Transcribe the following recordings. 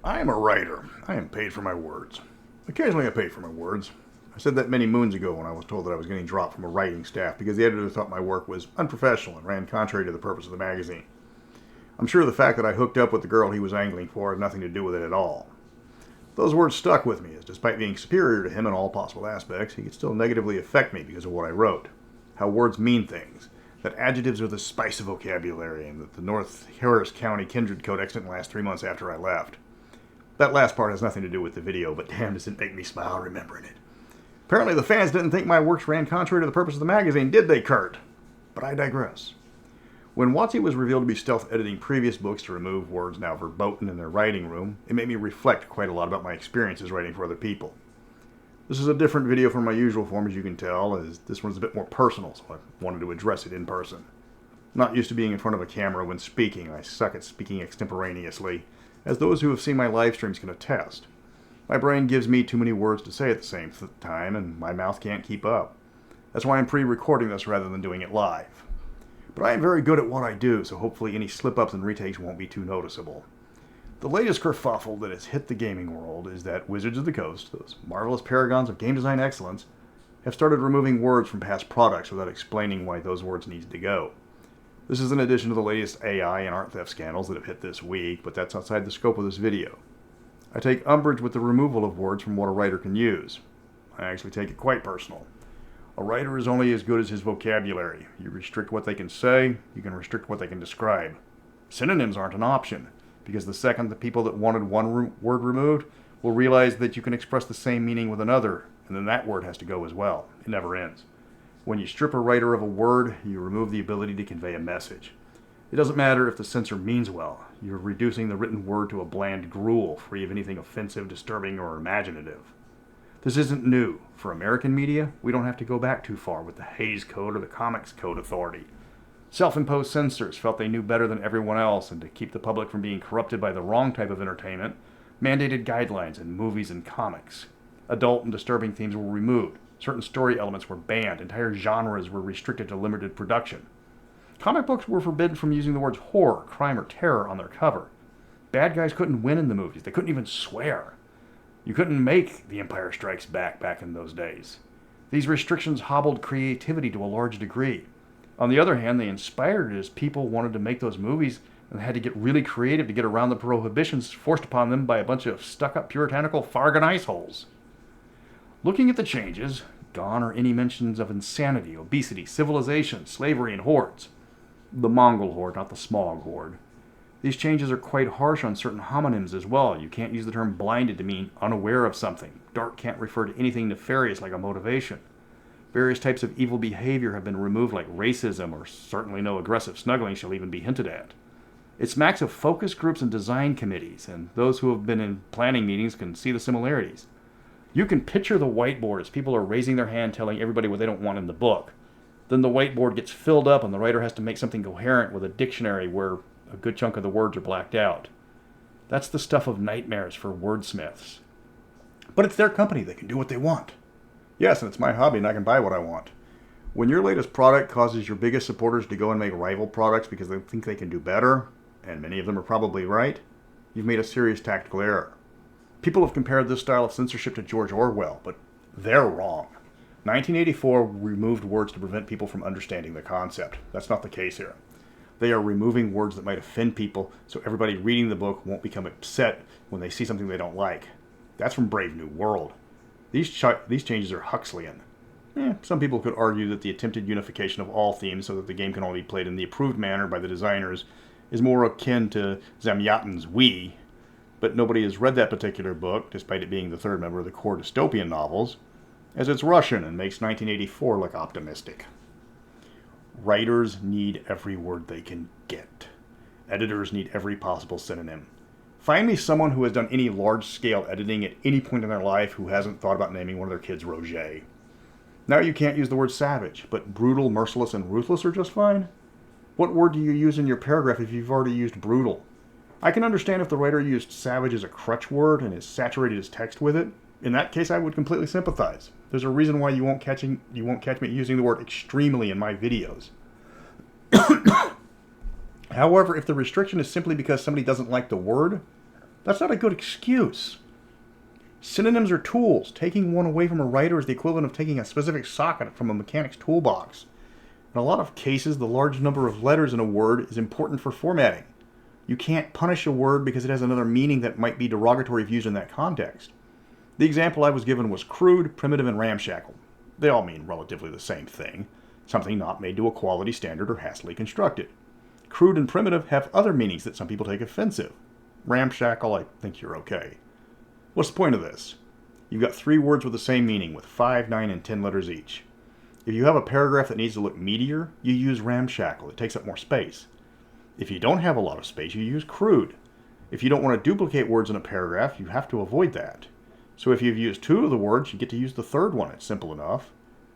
I am a writer. I am paid for my words. Occasionally I pay for my words. I said that many moons ago when I was told that I was getting dropped from a writing staff because the editor thought my work was unprofessional and ran contrary to the purpose of the magazine. I'm sure the fact that I hooked up with the girl he was angling for had nothing to do with it at all. Those words stuck with me, as despite being superior to him in all possible aspects, he could still negatively affect me because of what I wrote. How words mean things. That adjectives are the spice of vocabulary, and that the North Harris County Kindred Codex didn't last 3 months after I left. That last part has nothing to do with the video, but damn does it make me smile remembering it. Apparently the fans didn't think my works ran contrary to the purpose of the magazine, did they, Kurt? But I digress. When WOTC was revealed to be stealth editing previous books to remove words now verboten in their writing room, it made me reflect quite a lot about my experiences writing for other people. This is a different video from my usual form, as you can tell, as this one's a bit more personal, so I wanted to address it in person. I'm not used to being in front of a camera when speaking. I suck at speaking extemporaneously, as those who have seen my live streams can attest. My brain gives me too many words to say at the same time, and my mouth can't keep up. That's why I'm pre-recording this rather than doing it live. But I am very good at what I do, so hopefully any slip-ups and retakes won't be too noticeable. The latest kerfuffle that has hit the gaming world is that Wizards of the Coast, those marvelous paragons of game design excellence, have started removing words from past products without explaining why those words need to go. This is in addition to the latest AI and art theft scandals that have hit this week, but that's outside the scope of this video. I take umbrage with the removal of words from what a writer can use. I actually take it quite personal. A writer is only as good as his vocabulary. You restrict what they can say, you can restrict what they can describe. Synonyms aren't an option, because the second the people that wanted one word removed will realize that you can express the same meaning with another, and then that word has to go as well. It never ends. When you strip a writer of a word, you remove the ability to convey a message. It doesn't matter if the censor means well. You're reducing the written word to a bland gruel, free of anything offensive, disturbing, or imaginative. This isn't new. For American media, we don't have to go back too far with the Hays Code or the Comics Code Authority. Self-imposed censors felt they knew better than everyone else, and to keep the public from being corrupted by the wrong type of entertainment, mandated guidelines in movies and comics. Adult and disturbing themes were removed. Certain story elements were banned. Entire genres were restricted to limited production. Comic books were forbidden from using the words horror, crime, or terror on their cover. Bad guys couldn't win in the movies. They couldn't even swear. You couldn't make The Empire Strikes Back in those days. These restrictions hobbled creativity to a large degree. On the other hand, they inspired it as people wanted to make those movies and had to get really creative to get around the prohibitions forced upon them by a bunch of stuck-up puritanical Farragut iceholes. Looking at the changes, gone are any mentions of insanity, obesity, civilization, slavery, and hordes. The Mongol horde, not the Smog horde. These changes are quite harsh on certain homonyms as well. You can't use the term blinded to mean unaware of something. Dark can't refer to anything nefarious like a motivation. Various types of evil behavior have been removed, like racism, or certainly no aggressive snuggling shall even be hinted at. It smacks of focus groups and design committees, and those who have been in planning meetings can see the similarities. You can picture the whiteboard as people are raising their hand telling everybody what they don't want in the book. Then the whiteboard gets filled up and the writer has to make something coherent with a dictionary where a good chunk of the words are blacked out. That's the stuff of nightmares for wordsmiths. But it's their company. They can do what they want. Yes, and it's my hobby and I can buy what I want. When your latest product causes your biggest supporters to go and make rival products because they think they can do better, and many of them are probably right, you've made a serious tactical error. People have compared this style of censorship to George Orwell, but they're wrong. 1984 removed words to prevent people from understanding the concept. That's not the case here. They are removing words that might offend people so everybody reading the book won't become upset when they see something they don't like. That's from Brave New World. These changes are Huxleyan. Some people could argue that the attempted unification of all themes so that the game can only be played in the approved manner by the designers is more akin to Zamyatin's We, but nobody has read that particular book, despite it being the third member of the core dystopian novels, as it's Russian and makes 1984 look optimistic. Writers need every word they can get. Editors need every possible synonym. Find me someone who has done any large-scale editing at any point in their life who hasn't thought about naming one of their kids Roger. Now you can't use the word savage, but brutal, merciless, and ruthless are just fine. What word do you use in your paragraph if you've already used brutal? I can understand if the writer used savage as a crutch word and has saturated his text with it. In that case, I would completely sympathize. There's a reason why you won't catch me using the word extremely in my videos. However, if the restriction is simply because somebody doesn't like the word, That's not a good excuse. Synonyms are tools. Taking one away from a writer is the equivalent of taking a specific socket from a mechanic's toolbox. In a lot of cases, the large number of letters in a word is important for formatting. You can't punish a word because it has another meaning that might be derogatory if used in that context. The example I was given was crude, primitive, and ramshackle. They all mean relatively the same thing, something not made to a quality standard or hastily constructed. Crude and primitive have other meanings that some people take offensive. Ramshackle, I think you're okay. What's the point of this? You've got 3 words with the same meaning with 5, 9, and 10 letters each. If you have a paragraph that needs to look meatier, you use ramshackle. It takes up more space. If you don't have a lot of space, you use crude. If you don't want to duplicate words in a paragraph, you have to avoid that. So if you've used 2 of the words, you get to use the 3rd one. It's simple enough.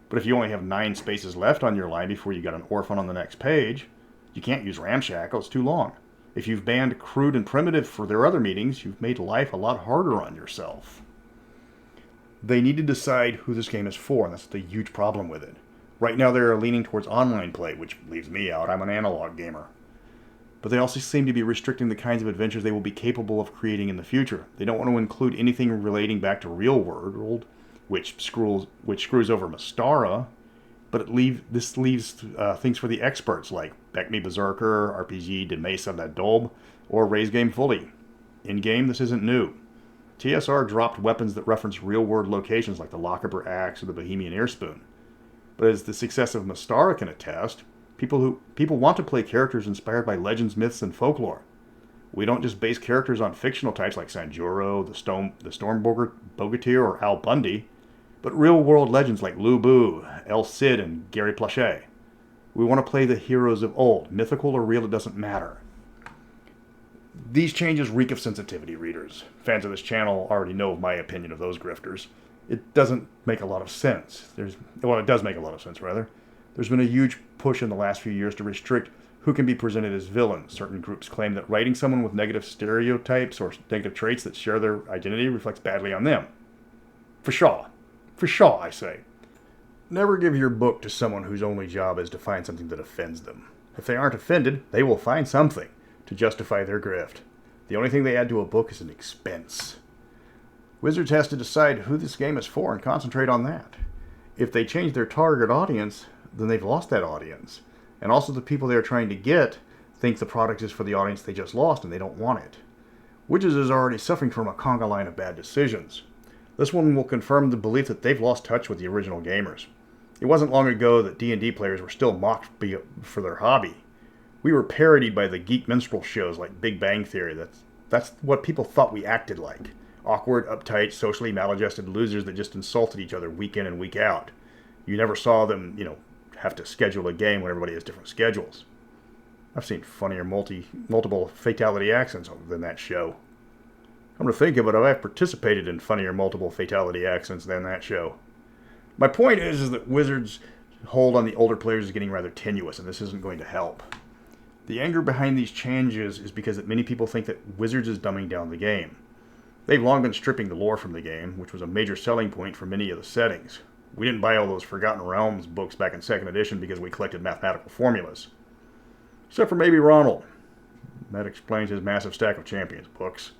But if you only have 9 spaces left on your line before you got an orphan on the next page, you can't use ramshackle. It's too long. If you've banned crude and primitive for their other meanings, you've made life a lot harder on yourself. They need to decide who this game is for, and that's the huge problem with it. Right now they're leaning towards online play, which leaves me out. I'm an analog gamer. But they also seem to be restricting the kinds of adventures they will be capable of creating in the future. They don't want to include anything relating back to real world, which screws over Mystara, but this leaves things for the experts like Back Me Berserker, RPG de Mesa la Daube, or Raise Game Fully. In-game, this isn't new. TSR dropped weapons that reference real-world locations like the Lochaber Axe or the Bohemian Earspoon. But as the success of Mystara can attest, people want to play characters inspired by legends, myths, and folklore. We don't just base characters on fictional types like Sanjuro, the Storm Bogatyr, or Al Bundy, but real-world legends like Lu Bu, El Cid, and Gary Plachet. We want to play the heroes of old. Mythical or real, it doesn't matter. These changes reek of sensitivity, readers. Fans of this channel already know my opinion of those grifters. It doesn't make a lot of sense. It does make a lot of sense, rather. There's been a huge push in the last few years to restrict who can be presented as villains. Certain groups claim that writing someone with negative stereotypes or negative traits that share their identity reflects badly on them. For Shaw, I say. Never give your book to someone whose only job is to find something that offends them. If they aren't offended, they will find something to justify their grift. The only thing they add to a book is an expense. Wizards has to decide who this game is for and concentrate on that. If they change their target audience, then they've lost that audience. And also the people they're trying to get think the product is for the audience they just lost and they don't want it. Wizards is already suffering from a conga line of bad decisions. This one will confirm the belief that they've lost touch with the original gamers. It wasn't long ago that D&D players were still mocked for their hobby. We were parodied by the geek minstrel shows like Big Bang Theory. That's what people thought we acted like. Awkward, uptight, socially maladjusted losers that just insulted each other week in and week out. You never saw them, have to schedule a game when everybody has different schedules. I've seen funnier multiple fatality accents than that show. Come to think of it, I've participated in funnier multiple fatality accents than that show. My point is that Wizards' hold on the older players is getting rather tenuous, and this isn't going to help. The anger behind these changes is because that many people think that Wizards is dumbing down the game. They've long been stripping the lore from the game, which was a major selling point for many of the settings. We didn't buy all those Forgotten Realms books back in 2nd edition because we collected mathematical formulas. Except for maybe Ronald. That explains his massive stack of Champions books.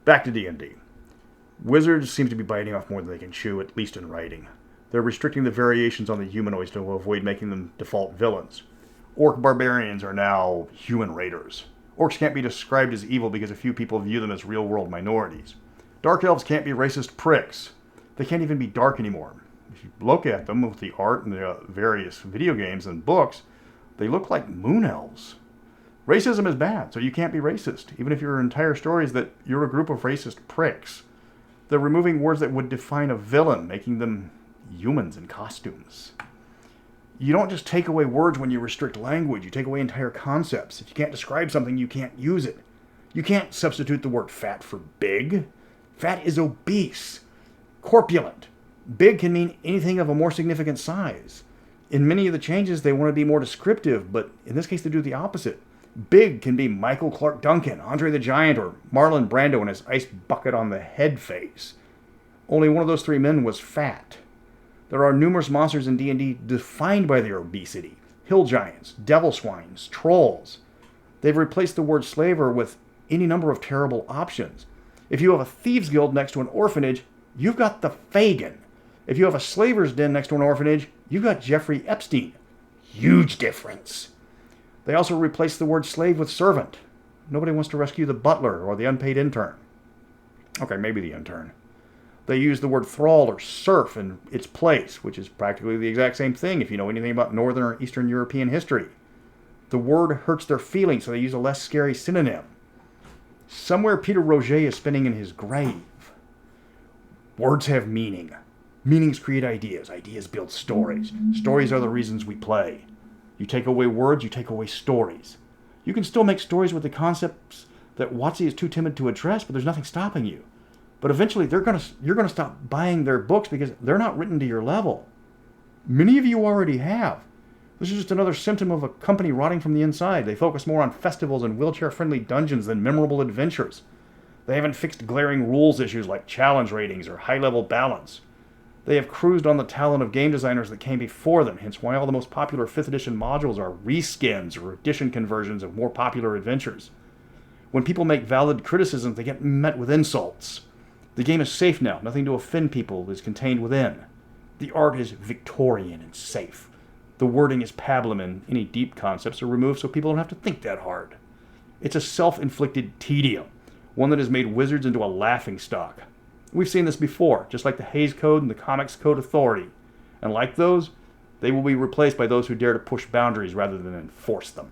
Back to D&D. Wizards seem to be biting off more than they can chew, at least in writing. They're restricting the variations on the humanoids to avoid making them default villains. Orc barbarians are now human raiders. Orcs can't be described as evil because a few people view them as real-world minorities. Dark elves can't be racist pricks. They can't even be dark anymore. If you look at them with the art and the various video games and books, they look like moon elves. Racism is bad, so you can't be racist, even if your entire story is that you're a group of racist pricks. They're removing words that would define a villain, making them humans in costumes. You don't just take away words when you restrict language. You take away entire concepts. If you can't describe something, you can't use it. You can't substitute the word fat for big. Fat is obese, corpulent. Big can mean anything of a more significant size. In many of the changes, they want to be more descriptive, but in this case, they do the opposite. Big can be Michael Clark Duncan, Andre the Giant, or Marlon Brando in his ice bucket on the head face. Only one of those 3 men was fat. There are numerous monsters in D&D defined by their obesity. Hill giants, devil swines, trolls. They've replaced the word slaver with any number of terrible options. If you have a thieves guild next to an orphanage, you've got the Fagin. If you have a slaver's den next to an orphanage, you've got Jeffrey Epstein. Huge difference. They also replaced the word slave with servant. Nobody wants to rescue the butler or the unpaid intern. Okay, maybe the intern. They use the word thrall or serf in its place, which is practically the exact same thing if you know anything about Northern or Eastern European history. The word hurts their feelings, so they use a less scary synonym. Somewhere Peter Roget is spinning in his grave. Words have meaning. Meanings create ideas. Ideas build stories. Stories are the reasons we play. You take away words, you take away stories. You can still make stories with the concepts that WOTC is too timid to address, but there's nothing stopping you. But eventually you're going to stop buying their books because they're not written to your level. Many of you already have. This is just another symptom of a company rotting from the inside. They focus more on festivals and wheelchair-friendly dungeons than memorable adventures. They haven't fixed glaring rules issues like challenge ratings or high-level balance. They have cruised on the talent of game designers that came before them, hence why all the most popular 5th edition modules are reskins or edition conversions of more popular adventures. When people make valid criticisms, they get met with insults. The game is safe now. Nothing to offend people is contained within. The art is Victorian and safe. The wording is pablum and any deep concepts are removed so people don't have to think that hard. It's a self-inflicted tedium, one that has made wizards into a laughingstock. We've seen this before, just like the Hays Code and the Comics Code Authority. And like those, they will be replaced by those who dare to push boundaries rather than enforce them.